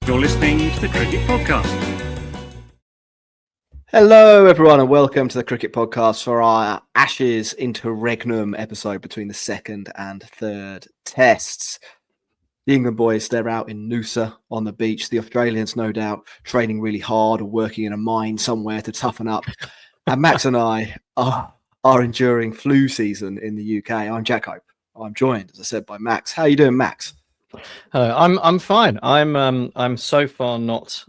You're listening to the Cricket Podcast. Hello, everyone, and welcome to the Cricket Podcast for our Ashes Interregnum episode between the second and third tests. The England boys, they're out in Noosa on the beach. The Australians, no doubt, training really hard or working in a mine somewhere to toughen up. And Max and I are enduring flu season in the UK. I'm Jack Hope. I'm joined, as I said, by Max. How are you doing, Max? Hello, I'm fine. I'm so far not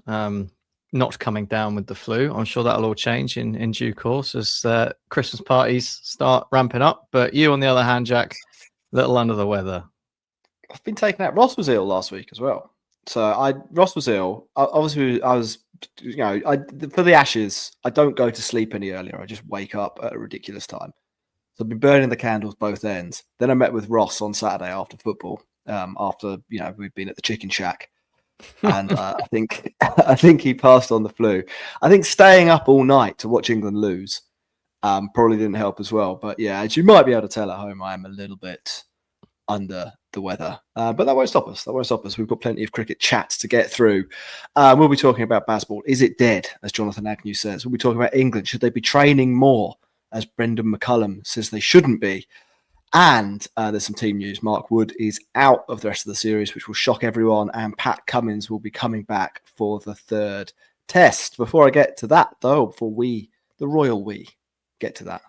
coming down with the flu. I'm sure that'll all change in due course as Christmas parties start ramping up. But you, on the other hand, Jack, a little under the weather. I've been taken out. Ross was ill last week as well. Ross was ill. Obviously, I was, for the Ashes, I don't go to sleep any earlier. I just wake up at a ridiculous time. So I've been burning the candles both ends. Then I met with Ross on Saturday after football. After we'd been at the chicken shack, and I think he passed on the flu. I think staying up all night to watch England lose probably didn't help as well. But yeah, as you might be able to tell at home, I am a little bit under the weather. But that won't stop us. We've got plenty of cricket chats to get through. We'll be talking about Bazball. Is it dead, as Jonathan Agnew says? We'll be talking about England. Should they be training more, as Brendan McCullum says they shouldn't be? And there's some team news. Mark Wood is out of the rest of the series, which will shock everyone. And Pat Cummins will be coming back for the third test. Before I get to that, though, the royal we, get to that.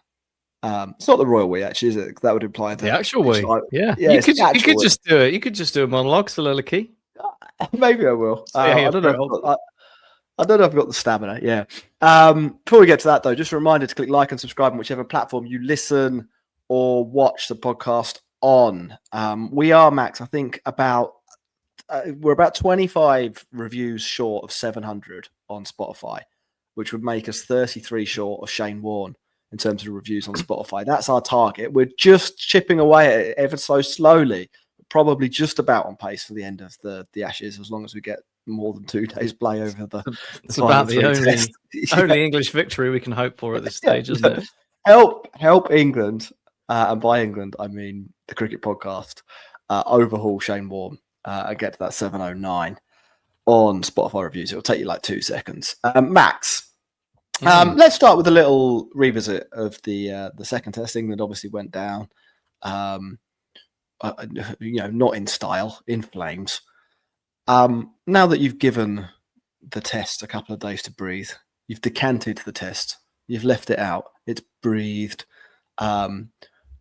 It's not the royal we, actually, is it? That would imply the actual we. Yeah. You could just do it. You could just do a monologue, soliloquy. Maybe I will. I don't know. I don't know if I've got the stamina. Yeah. Before we get to that, though, just a reminder to click like and subscribe on whichever platform you listen or watch the podcast on. We are, Max, I think we're about 25 reviews short of 700 on Spotify, which would make us 33 short of Shane Warne in terms of reviews on Spotify. That's our target. We're just chipping away at it ever so slowly, probably just about on pace for the end of the Ashes, as long as we get more than 2 days play over the It's about the only English victory we can hope for at this stage, isn't it? Help England. And by England, I mean the Cricket Podcast. Overhaul Shane Warne and get to that 709 on Spotify reviews. It'll take you like 2 seconds. Max, let's start with a little revisit of the second test. England obviously went down, not in style, in flames. Now that you've given the test a couple of days to breathe, you've decanted the test, you've left it out, it's breathed.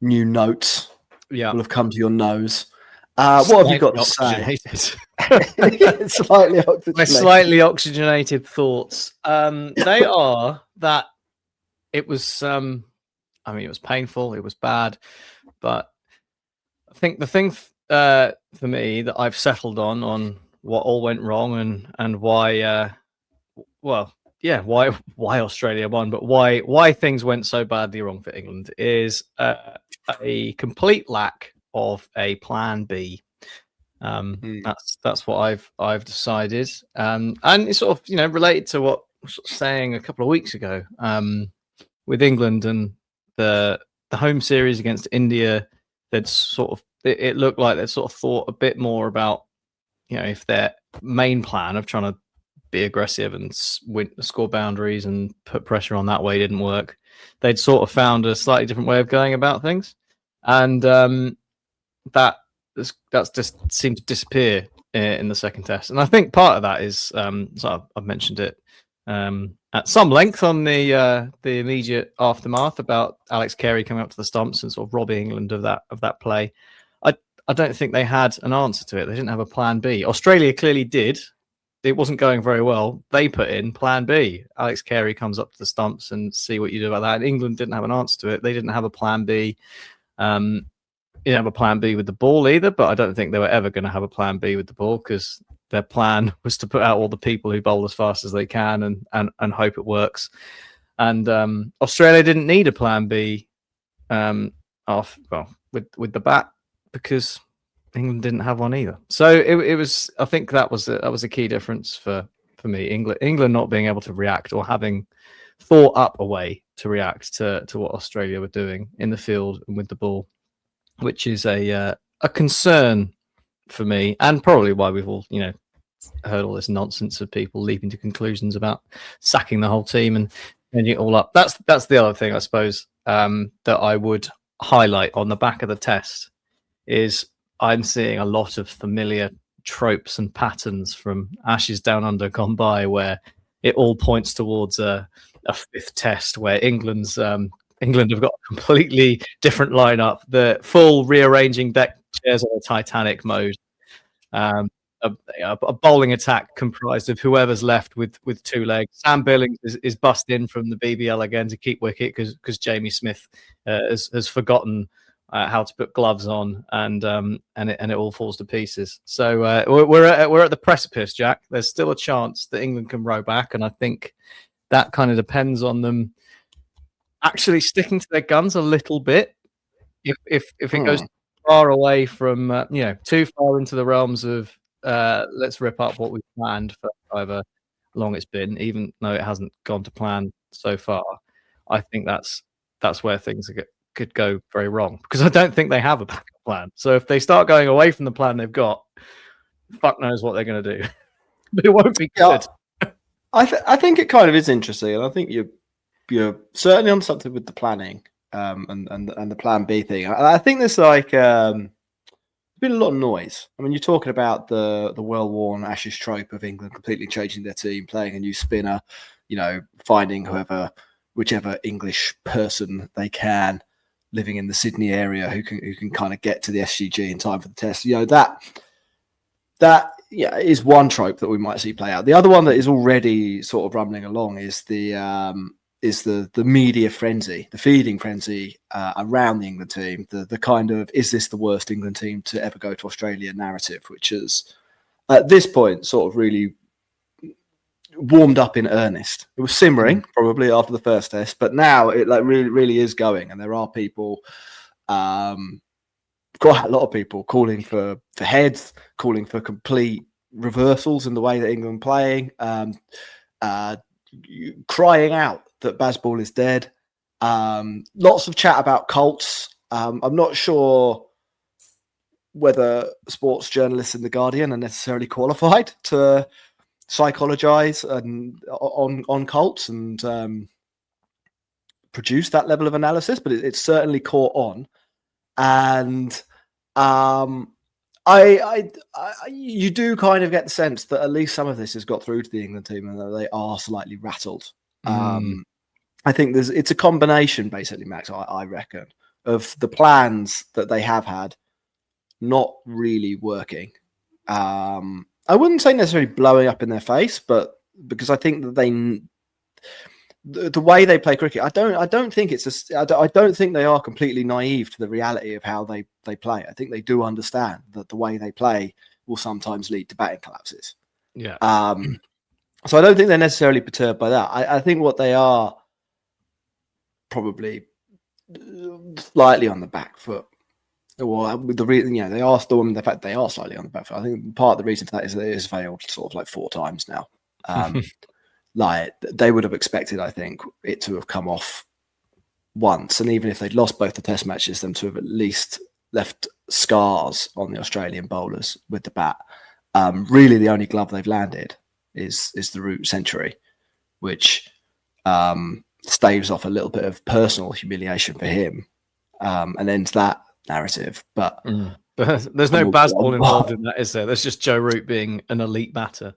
New notes will have come to your nose. What have you got to say? Slightly oxygenated thoughts. They are that it was. It was painful. It was bad, but I think the thing for me that I've settled on what all went wrong and why. Why Australia won, but why things went so badly wrong for England is a complete lack of a plan B. That's what I've decided, and it's sort of related to what I was saying a couple of weeks ago with England and the home series against India. They'd sort of it looked like they'd sort of thought a bit more about if their main plan of trying to be aggressive and score boundaries and put pressure on that way didn't work. They'd sort of found a slightly different way of going about things, and that's just seemed to disappear in the second test. And I think part of that is so I've mentioned it at some length on the immediate aftermath about Alex Carey coming up to the stumps and sort of robbing England of that play. I don't think they had an answer to it. They didn't have a plan B. Australia clearly did. It wasn't going very well. They put in plan B. Alex Carey comes up to the stumps and see what you do about that. And England didn't have an answer to it. They didn't have a plan B. They didn't have a plan B with the ball either, but I don't think they were ever going to have a plan B with the ball because their plan was to put out all the people who bowl as fast as they can and hope it works. And Australia didn't need a plan B with the bat because England didn't have one either. So it was. I think that was a key difference for me. England not being able to react or having thought up a way to react to what Australia were doing in the field and with the ball, which is a concern for me, and probably why we've all heard all this nonsense of people leaping to conclusions about sacking the whole team and changing it all up. That's the other thing, I suppose, that I would highlight on the back of the test is I'm seeing a lot of familiar tropes and patterns from Ashes Down Under gone by, where it all points towards a fifth test where England have got a completely different lineup, the full rearranging deck chairs on a Titanic mode, a bowling attack comprised of whoever's left with two legs. Sam Billings is bussed in from the BBL again to keep wicket because Jamie Smith has forgotten how to put gloves on, and it all falls to pieces. So we're at the precipice, Jack. There's still a chance that England can row back, and I think that kind of depends on them actually sticking to their guns a little bit. If it goes far away from too far into the realms of let's rip up what we planned for however long it's been, even though it hasn't gone to plan so far, I think that's where things could go very wrong, because I don't think they have a backup plan. So if they start going away from the plan they've got, fuck knows what they're going to do. But it won't be good. I think it kind of is interesting, and I think you're certainly on something with the planning and the plan B thing. I think there's been a lot of noise. I mean, you're talking about the well-worn Ashes trope of England completely changing their team, playing a new spinner, finding whichever English person they can living in the Sydney area who can kind of get to the SCG in time for the test. That is one trope that we might see play out. The other one that is already sort of rumbling along is the media frenzy, the feeding frenzy around the England team, the kind of, is this the worst England team to ever go to Australia narrative, which is at this point sort of really warmed up in earnest. It was simmering probably after the first test, but now it really is going, and there are people, quite a lot of people calling for heads, calling for complete reversals in the way that England playing, crying out that Bazball is dead. Lots of chat about Colts. I'm not sure whether sports journalists in The Guardian are necessarily qualified to psychologize on Colts and produce that level of analysis, but it's certainly caught on. And you do kind of get the sense that at least some of this has got through to the England team and that they are slightly rattled. I think it's a combination, basically, Max, I reckon, of the plans that they have had not really working. I wouldn't say necessarily blowing up in their face, but because I think that the way they play cricket, I don't think I don't think they are completely naive to the reality of how they play. I think they do understand that the way they play will sometimes lead to batting collapses. Yeah. So I don't think they're necessarily perturbed by that. I think what they are probably slightly on the back foot. Well, with the reason, they are still, the fact they are slightly on the back foot. I think part of the reason for that is that it has failed sort of like 4 times now. Like they would have expected, I think, it to have come off once, and even if they'd lost both the test matches, them to have at least left scars on the Australian bowlers with the bat. Really, the only glove they've landed is the Root century, which staves off a little bit of personal humiliation for him, and ends that narrative. But there's no Bazball involved in that, is there? There's just Joe Root being an elite batter.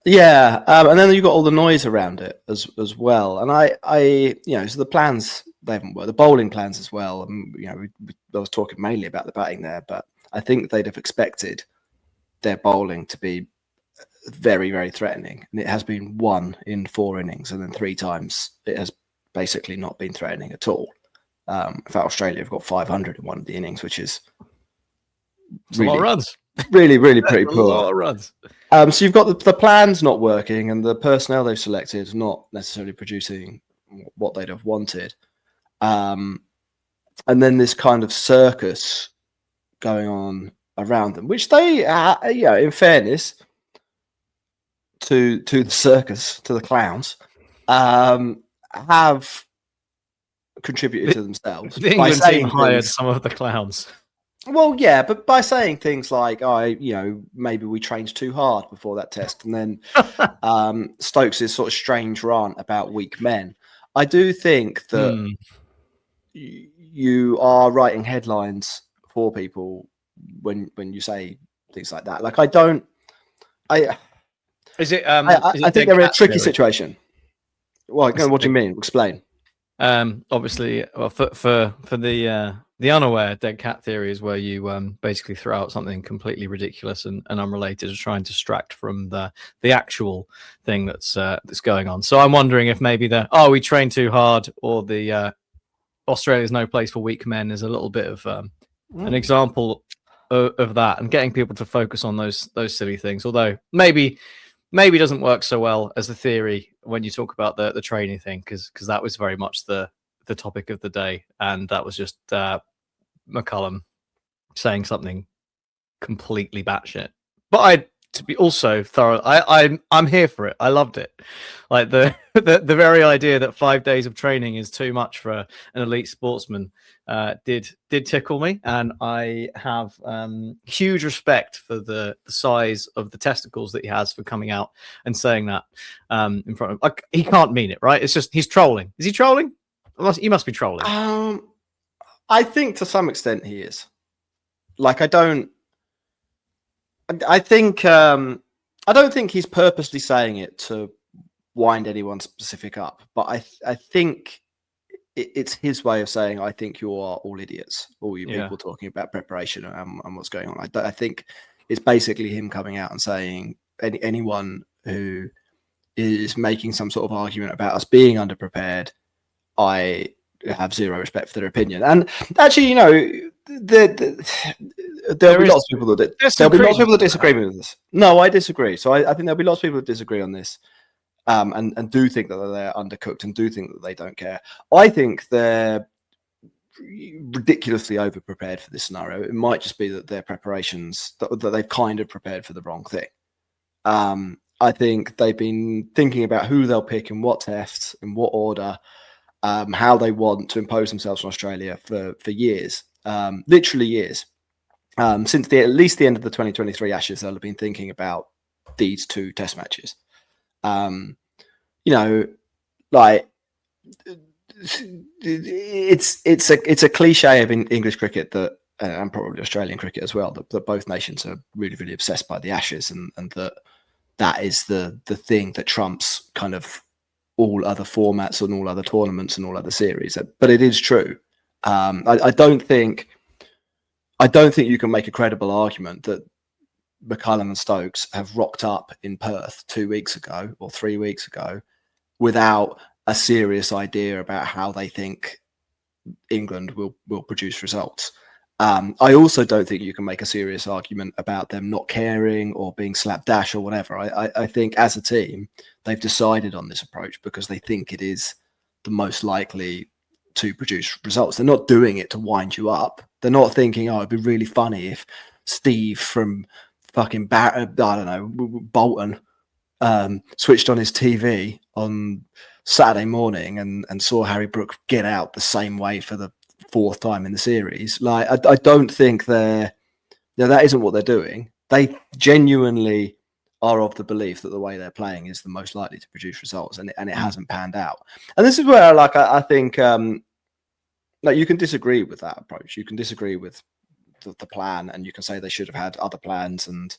Yeah, and then you've got all the noise around it as well. And I so the plans, they haven't worked. The bowling plans as well. I was talking mainly about the batting there, but I think they'd have expected their bowling to be very, very threatening. And it has been 1 in 4 innings, and then 3 times it has basically not been threatening at all. In fact, Australia have got 500 in one of the innings, which is really, a lot of runs. Really, really pretty poor. A lot of runs. So you've got the plans not working, and the personnel they've selected not necessarily producing what they'd have wanted. And then this kind of circus going on around them, which they, in fairness to the circus, to the clowns, have contributed to themselves. The England team hired some of the clowns. Well, yeah, but by saying things like, maybe we trained too hard before that test, and then Stokes' sort of strange rant about weak men, I do think that you are writing headlines for people when you say things like that. Like, I Is it? I think they're in a tricky situation. Well, what do you mean? Explain. Obviously, well, for the unaware, dead cat theory is where you basically throw out something completely ridiculous and unrelated to try and distract from the actual thing that's going on. So I'm wondering if maybe we train too hard, or the Australia's no place for weak men is a little bit of an example of that, and getting people to focus on those silly things. Although maybe doesn't work so well as the theory when you talk about the training thing, because that was very much the topic of the day, and that was just McCullum saying something completely batshit. But to be also thorough, I'm here for it. I loved it. Like the very idea that 5 days of training is too much for an elite sportsman did tickle me, and I have huge respect for the size of the testicles that he has for coming out and saying that in front of. Like, he can't mean it, right? It's just he's trolling. Is he trolling? He must be trolling. I think to some extent he is. Like, I don't think he's purposely saying it to wind anyone specific up, but I think it's his way of saying, I think you are all idiots, all you people talking about preparation and what's going on. I think it's basically him coming out and saying anyone who is making some sort of argument about us being underprepared, I have zero respect for their opinion. And actually, there'll be lots of people that disagree with this. No, I disagree. So I think there'll be lots of people that disagree on this, and do think that they're undercooked and do think that they don't care. I think they're ridiculously overprepared for this scenario. It might just be that their preparations that they've kind of prepared for the wrong thing. I think they've been thinking about who they'll pick in what tests, in what order, how they want to impose themselves on Australia for years, literally years. Since at least the end of the 2023 Ashes, they'll have been thinking about these two test matches. Like, it's a cliche of English cricket that, and probably Australian cricket as well, that both nations are really, really obsessed by the Ashes, and that is the thing that trumps kind of all other formats and all other tournaments and all other series. But it is true. I don't think you can make a credible argument that McCullum and Stokes have rocked up in Perth 2 weeks ago or 3 weeks ago without a serious idea about how they think England will produce results. I also don't think you can make a serious argument about them not caring or being slapdash or whatever. I think as a team, they've decided on this approach because they think it is the most likely to produce results. They're not doing it to wind you up. They're not thinking, it'd be really funny if Steve from fucking Bolton switched on his TV on Saturday morning and saw Harry Brook get out the same way for the fourth time in the series. Like, I don't think that isn't what they're doing. They genuinely are of the belief that the way they're playing is the most likely to produce results, and it hasn't panned out. And this is where, like, I think, you can disagree with that approach. You can disagree with the plan, and you can say they should have had other plans, and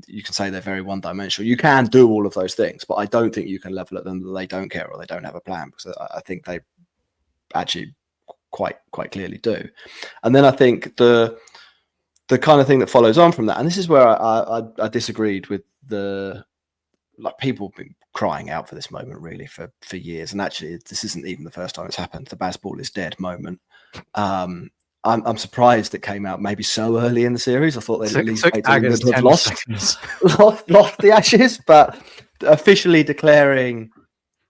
you can say they're very one-dimensional. You can do all of those things, but I don't think you can level at them that they don't care or they don't have a plan, because I think they actually quite clearly do. And then I think the kind of thing that follows on from that, and this is where I disagreed with people have been crying out for this moment really for years, and actually this isn't even the first time it's happened. The Bazball is dead moment. I'm surprised it came out maybe so early in the series. I thought they'd at least have lost the Ashes, but officially declaring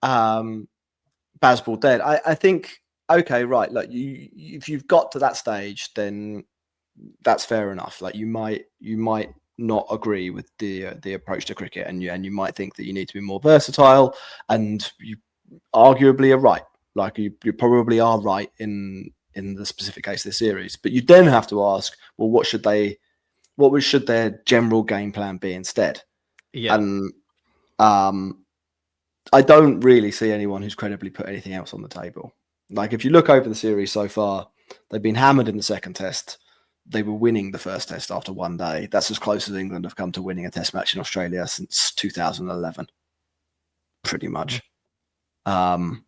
Bazball dead, I think, okay, right, like, if you've got to that stage, then that's fair enough. Like, you might not agree with the approach to cricket, and you might think that you need to be more versatile, and you arguably are right. Like, you probably are right in in the specific case of the series. But you then have to ask, well, what should their general game plan be instead? Yeah. And I don't really see anyone who's credibly put anything else on the table. Like, if you look over the series so far, they've been hammered in the second test. They were winning the first test after one day. That's as close as England have come to winning a test match in Australia since 2011, pretty much. You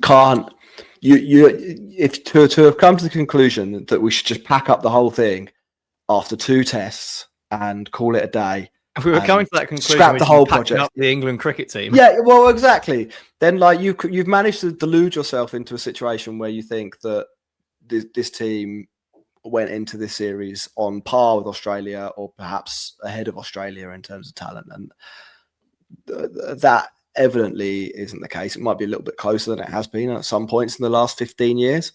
can't. If to have come to the conclusion that we should just pack up the whole thing after 2 tests and call it a day. If we were coming to that conclusion, scrap the whole project. Up the England cricket team. Yeah, well, exactly. Then, like, you've managed to delude yourself into a situation where you think that this team went into this series on par with Australia, or perhaps ahead of Australia in terms of talent, and that evidently isn't the case. It might be a little bit closer than it has been at some points in the last 15 years,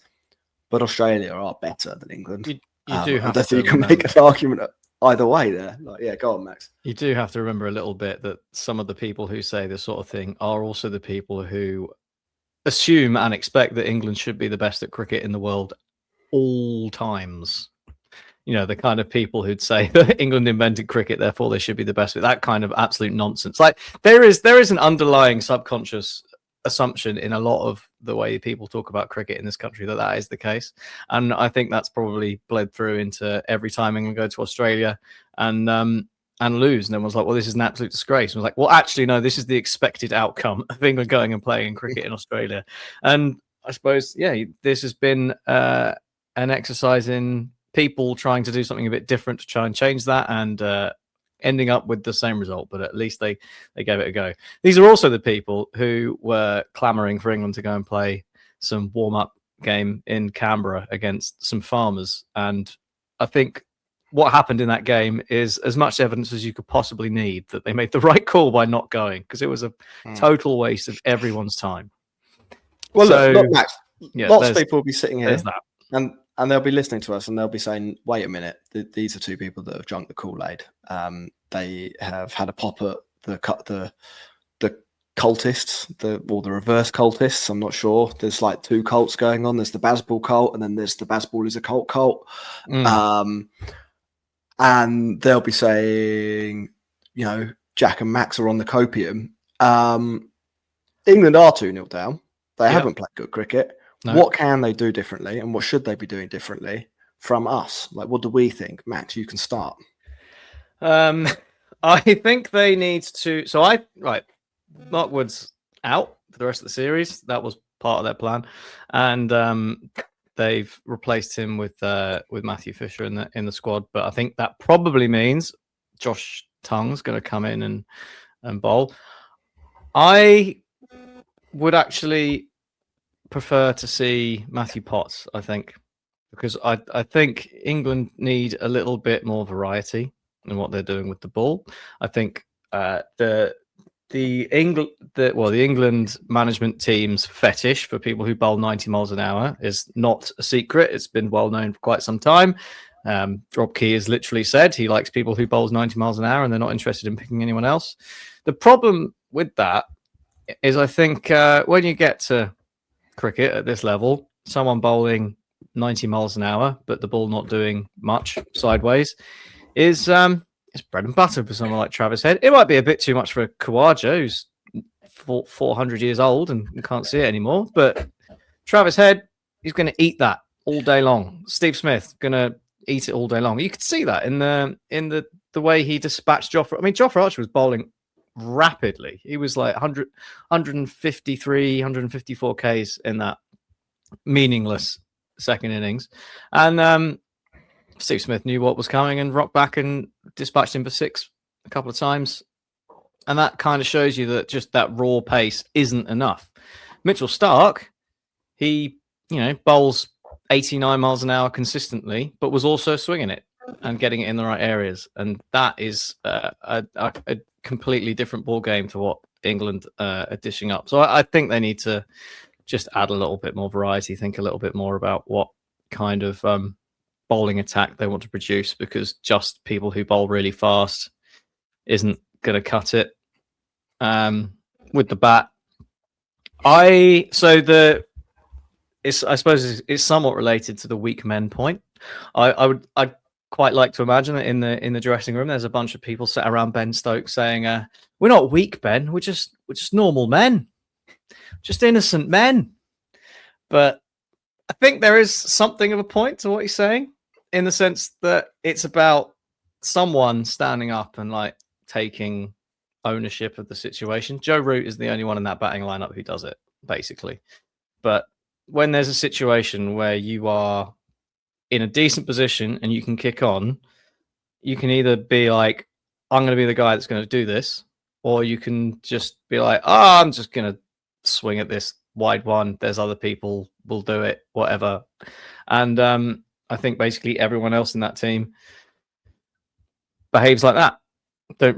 but Australia are better than England. You do have to. You can make an argument either way there. Like, yeah, go on, Max. You do have to remember a little bit that some of the people who say this sort of thing are also the people who assume and expect that England should be the best at cricket in the world all times. You know, the kind of people who'd say that England invented cricket, therefore they should be the best. With that kind of absolute nonsense. Like, there is an underlying subconscious assumption in a lot of the way people talk about cricket in this country that is the case, and I think that's probably bled through into every time England go to Australia and lose, and everyone's like, well, this is an absolute disgrace. And I was like, well, actually, no, this is the expected outcome of England going and playing cricket in Australia. And I suppose, yeah, this has been an exercise in people trying to do something a bit different to try and change that, and ending up with the same result, but at least they gave it a go. These are also the people who were clamoring for England to go and play some warm-up game in Canberra against some farmers. And I think what happened in that game is as much evidence as you could possibly need that they made the right call by not going, because it was a total waste of everyone's time. Well, look, Max, lots of people will be sitting here and they'll be listening to us, and they'll be saying, wait a minute, these are 2 people that have drunk the Kool-Aid. They have had a pop at the cultists, or the reverse cultists. I'm not sure. There's like 2 cults going on. There's the Bazball cult, and then there's the Bazball is a cult. And they'll be saying, you know, Jack and Max are on the copium. England are 2-0 down. They haven't played good cricket. No. What can they do differently, and what should they be doing differently from us? Like, what do we think? Max, you can start. I think they need to. Mark Wood's out for the rest of the series. That was part of their plan, and they've replaced him with Matthew Fisher in the squad. But I think that probably means Josh Tongue's going to come in and bowl. I would actually prefer to see Matthew Potts, I think, because I think England need a little bit more variety in what they're doing with the ball. I think the England management team's fetish for people who bowl 90 miles an hour is not a secret. It's been well known for quite some time. Rob Key has literally said he likes people who bowls 90 miles an hour and they're not interested in picking anyone else. The problem with that is, I think when you get to cricket at this level, someone bowling 90 miles an hour but the ball not doing much sideways is it's bread and butter for someone like Travis Head. It might be a bit too much for Khawaja, who's 400 years old and can't see it anymore, but Travis Head, he's going to eat that all day long. Steve Smith going to eat it all day long. You could see that in the way he dispatched Jofra. I mean, Jofra Archer was bowling rapidly. He was like 153, 154 Ks in that meaningless second innings. And Steve Smith knew what was coming and rocked back and dispatched him for 6 a couple of times. And that kind of shows you that just that raw pace isn't enough. Mitchell Stark, he, bowls 89 miles an hour consistently, but was also swinging it and getting it in the right areas. And that is a completely different ball game to what England are dishing up. So I think they need to just add a little bit more variety, think a little bit more about what kind of bowling attack they want to produce, because just people who bowl really fast isn't going to cut it. With the bat, I suppose it's somewhat related to the weak men point. I'd quite like to imagine that in the dressing room there's a bunch of people sat around Ben Stokes saying, "We're not weak, Ben. We're just normal men, just innocent men." But I think there is something of a point to what he's saying, in the sense that it's about someone standing up and like taking ownership of the situation. Joe Root is the only one in that batting lineup who does it, basically. But when there's a situation where you are in a decent position and you can kick on, you can either be like, I'm going to be the guy that's going to do this, or you can just be like, oh, I'm just going to swing at this wide one. There's other people will do it, whatever. And I think basically everyone else in that team behaves like that. I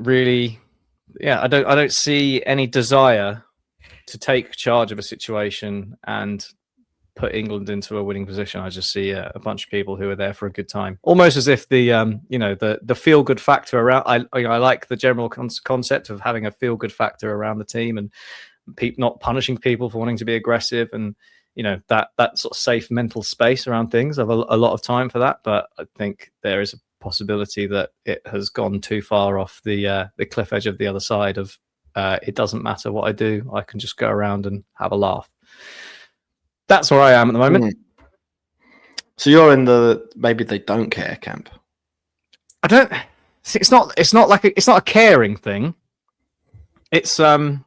don't see any desire to take charge of a situation and put England into a winning position. I just see a bunch of people who are there for a good time, almost as if the feel good factor around. I like the general concept of having a feel good factor around the team and not punishing people for wanting to be aggressive, and that sort of safe mental space around things. I have a lot of time for that, but I think there is a possibility that it has gone too far off the cliff edge of the other side of it doesn't matter what I do, I can just go around and have a laugh. That's where I am at the moment. So you're in the maybe they don't care camp. I don't. It's not a caring thing. It's yeah.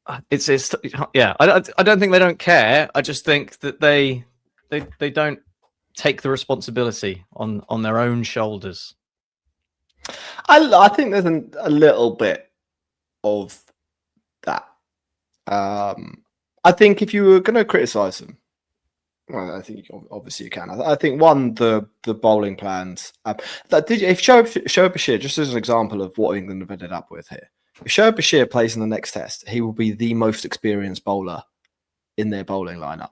I don't think they don't care. I just think that they don't take the responsibility on their own shoulders. I think there's a little bit of that. I think if you were going to criticise them, well, I think obviously you can. I think the bowling plans. If Shoaib Bashir, just as an example of what England have ended up with here, if Shoaib Bashir plays in the next test, he will be the most experienced bowler in their bowling lineup.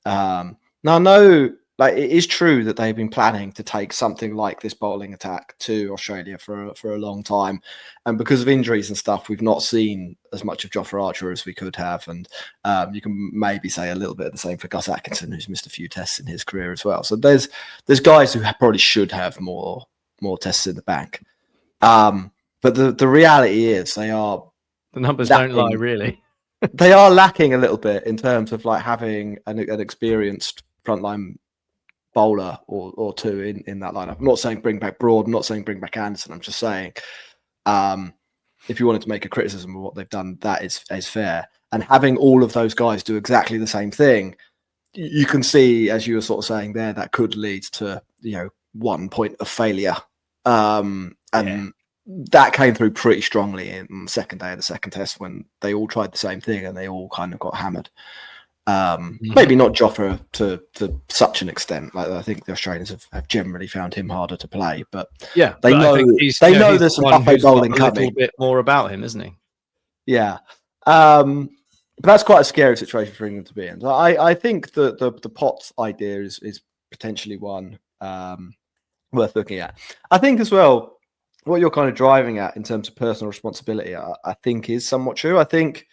Now, no. Like, it is true that they've been planning to take something like this bowling attack to Australia for a long time, and because of injuries and stuff, we've not seen as much of Jofra Archer as we could have. And you can maybe say a little bit of the same for Gus Atkinson, who's missed a few tests in his career as well. So there's guys who probably should have more tests in the bank. But the reality is the numbers don't lie, really. They are lacking a little bit in terms of like having an experienced frontline bowler or two in that lineup. I'm not saying bring back Broad, I'm not saying bring back Anderson. I'm just saying if you wanted to make a criticism of what they've done, that is fair. And having all of those guys do exactly the same thing, you can see, as you were sort of saying there, that could lead to 1 point of failure. That came through pretty strongly in the second day of the second test when they all tried the same thing and they all kind of got hammered. Maybe not Jofra to such an extent. Like, I think the Australians have generally found him harder to play, but they know there's some buffet bowling coming. A little bit more about him, isn't he? Yeah, but that's quite a scary situation for England to be in. So I think the Potts idea is potentially one worth looking at. I think as well what you're kind of driving at in terms of personal responsibility, I think is somewhat true. I think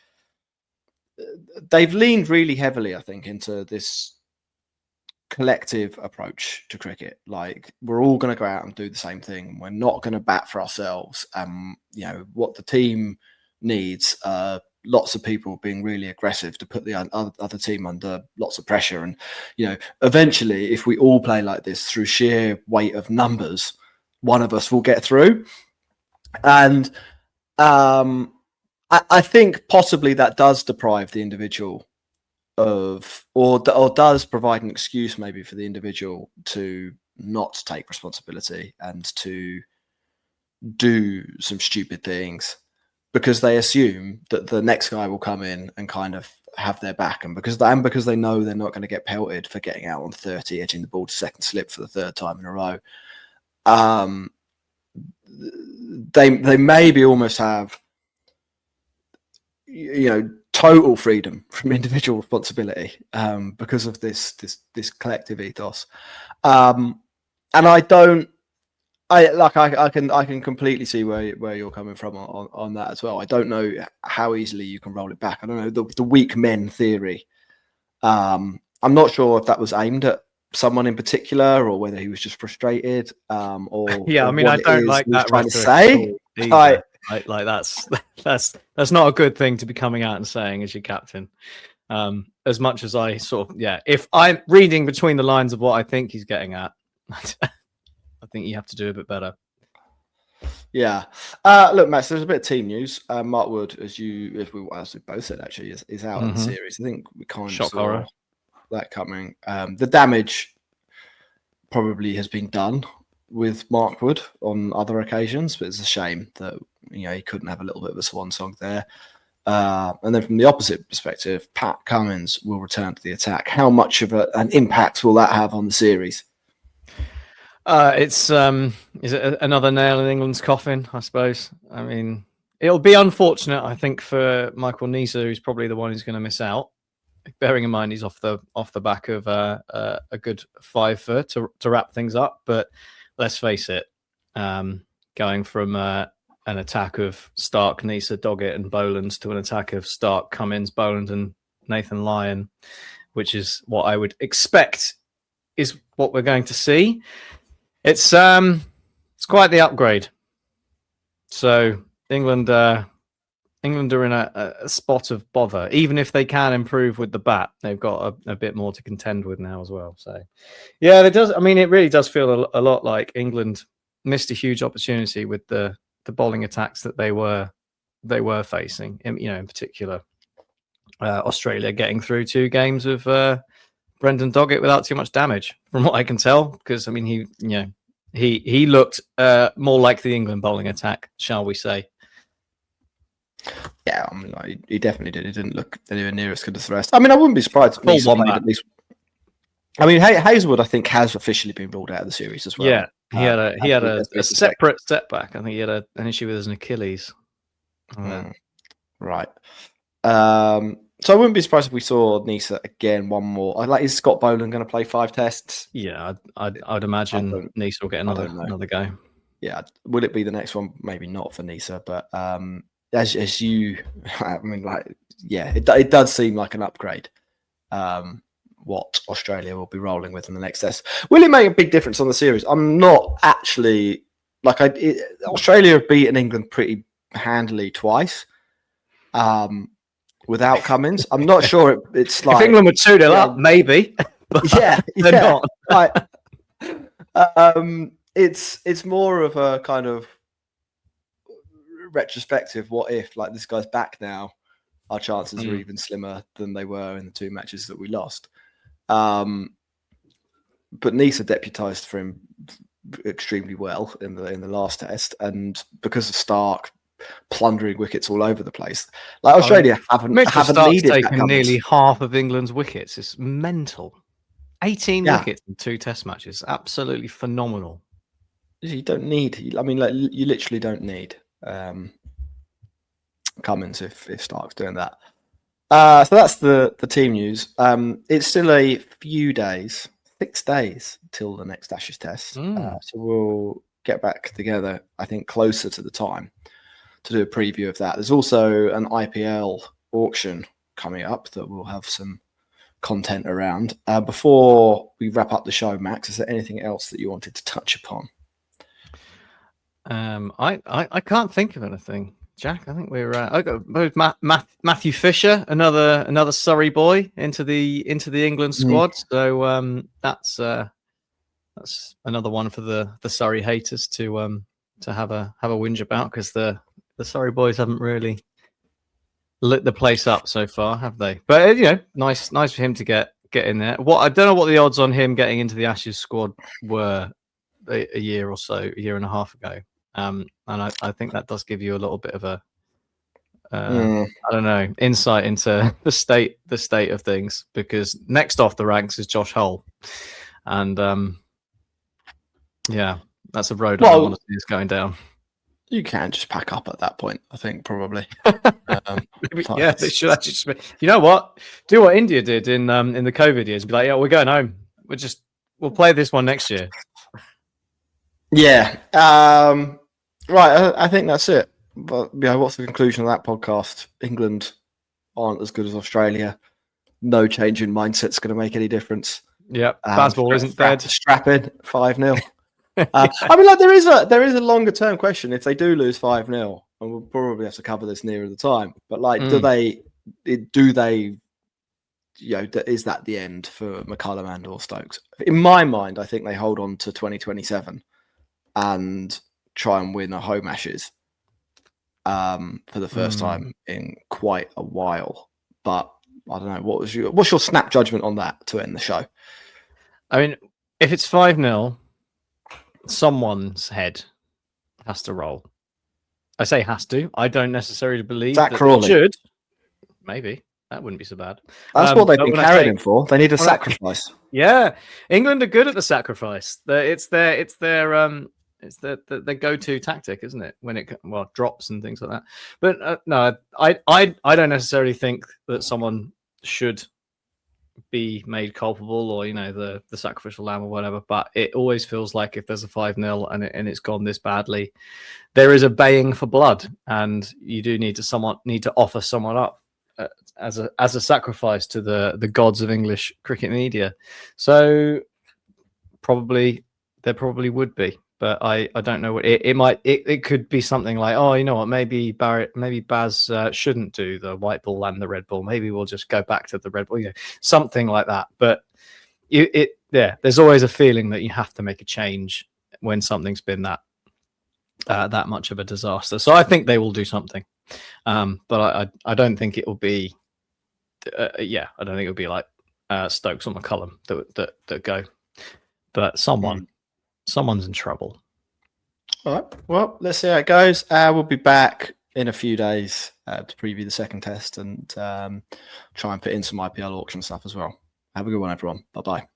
they've leaned really heavily, I think, into this collective approach to cricket. Like, we're all going to go out and do the same thing. We're not going to bat for ourselves. What the team needs are lots of people being really aggressive to put the other team under lots of pressure. And, eventually, if we all play like this through sheer weight of numbers, one of us will get through. And I think possibly that does deprive the individual of, or does provide an excuse maybe for the individual to not take responsibility and to do some stupid things because they assume that the next guy will come in and kind of have their back, and because they know they're not going to get pelted for getting out on 30, edging the ball to second slip for the third time in a row. They maybe almost have total freedom from individual responsibility because of this collective ethos, and I don't I can completely see where you're coming from on that as well. I don't know how easily you can roll it back. I don't know the weak men theory. I'm not sure if that was aimed at someone in particular or whether he was just frustrated. Or yeah, or I mean, what I it don't is like he was that trying to rhetoric at say. all either. Like, Like that's not a good thing to be coming out and saying as your captain. As much as I sort of, if I'm reading between the lines of what I think he's getting at, I think you have to do a bit better. Yeah. Look, Max, there's a bit of team news. Mark Wood, as we both said, actually, is out of the series. I think we kind of saw that coming. The damage probably has been done with Mark Wood on other occasions, but it's a shame that he couldn't have a little bit of a swan song there. And then from the opposite perspective, Pat Cummins will return to the attack. How much of an impact will that have on the series? Is it another nail in England's coffin? I suppose. I mean, it'll be unfortunate, I think, for Michael Neser, who's probably the one who's going to miss out. Bearing in mind he's off the back of a good 5 to wrap things up. But let's face it, going from an attack of Stark, Neser, Doggett, and Boland to an attack of Stark, Cummins, Boland, and Nathan Lyon, which is what I would expect is what we're going to see. It's quite the upgrade. So England are in a spot of bother. Even if they can improve with the bat, they've got a bit more to contend with now as well. So, yeah, it does. I mean, it really does feel a lot like England missed a huge opportunity with the bowling attacks that they were facing. In particular, Australia getting through 2 games of Brendan Doggett without too much damage, from what I can tell. Because I mean, he looked more like the England bowling attack, shall we say? Yeah, I mean, he definitely did. He didn't look anywhere near as good as the rest. I mean, I wouldn't be surprised if Neser played at least. I mean, Hazelwood, I think, has officially been ruled out of the series as well. Yeah, he had a separate setback. I think he had an issue with his Achilles. Right. So I wouldn't be surprised if we saw Neser again one more. Is Scott Boland going to play 5 tests? Yeah, I'd imagine Neser will get another go. Yeah, will it be the next one? Maybe not for Neser, but as you, I mean, it does seem like an upgrade. What Australia will be rolling with in the next test. Will it make a big difference on the series? I'm not actually Australia have beaten England pretty handily twice. Without Cummins, I'm not sure it's like if England were 2-0 up, maybe. Yeah, they're not. Right. It's more of a kind of retrospective. What if this guy's back now? Our chances are even slimmer than they were in the 2 matches that we lost. But Neser deputised for him extremely well in the last test, and because of Stark plundering wickets all over the place, Australia haven't needed taken nearly half of England's wickets. It's mental. 18 wickets in 2 test matches, absolutely phenomenal. You don't need. I mean, you literally don't need Cummins if Stark's doing that. So that's the team news. It's still a few days, 6 days till the next Ashes test. So we'll get back together, I think, closer to the time to do a preview of that. There's also an IPL auction coming up that we'll have some content around. Before we wrap up the show, Max, is there anything else that you wanted to touch upon? I can't think of anything, Jack. I think we're. I got Matthew Fisher, another Surrey boy into the England squad. So that's another one for the Surrey haters to have a whinge about, because the Surrey boys haven't really lit the place up so far, have they? But nice for him to get in there. I don't know what the odds on him getting into the Ashes squad were a year and a half ago. And I think that does give you a little bit of a I don't know, insight into the state of things, because next off the ranks is Josh Hull, and that's a road I don't want to see us going down. You can just pack up at that point, I think, probably. They should actually. You know what? Do what India did in the COVID years. Be like, we're going home. We'll play this one next year. Yeah. Right. I think that's it. But what's the conclusion of that podcast? England aren't as good as Australia. No change in mindset's going to make any difference. Yeah, Bazball isn't dead. Strap in 5-0. I mean, like there is a longer term question. If they do lose 5-0, and we'll probably have to cover this nearer the time. But like, do they? Is that the end for McCullum and or Stokes? In my mind, I think they hold on to 2027 and try and win a home Ashes for the first time in quite a while. But I don't know. What's your snap judgment on that to end the show? I mean, if it's 5-0, someone's head has to roll. I say has to. I don't necessarily believe Zach that Crawley. it should. Maybe. That wouldn't be so bad. That's what they've been carrying him for. They need a sacrifice. Yeah, England are good at the sacrifice. It's their go-to tactic, isn't it? When it drops and things like that. But no, I don't necessarily think that someone should be made culpable or the sacrificial lamb or whatever. But it always feels like if there's a 5-0 and it's gone this badly, there is a baying for blood, and you do need to offer someone up as a sacrifice to the gods of English cricket media. So there probably would be, but I don't know what it could be. Something like, oh, you know what, maybe Baz shouldn't do the white ball and the red ball, maybe we'll just go back to the red ball, something like that. But there's always a feeling that you have to make a change when something's been that much of a disaster. So I think they will do something. But I don't think it will be. I don't think it will be like Stokes or McCullum that go. But someone's in trouble. All right. Well, let's see how it goes. We'll be back in a few days to preview the second test and try and put in some IPL auction stuff as well. Have a good one, everyone. Bye bye.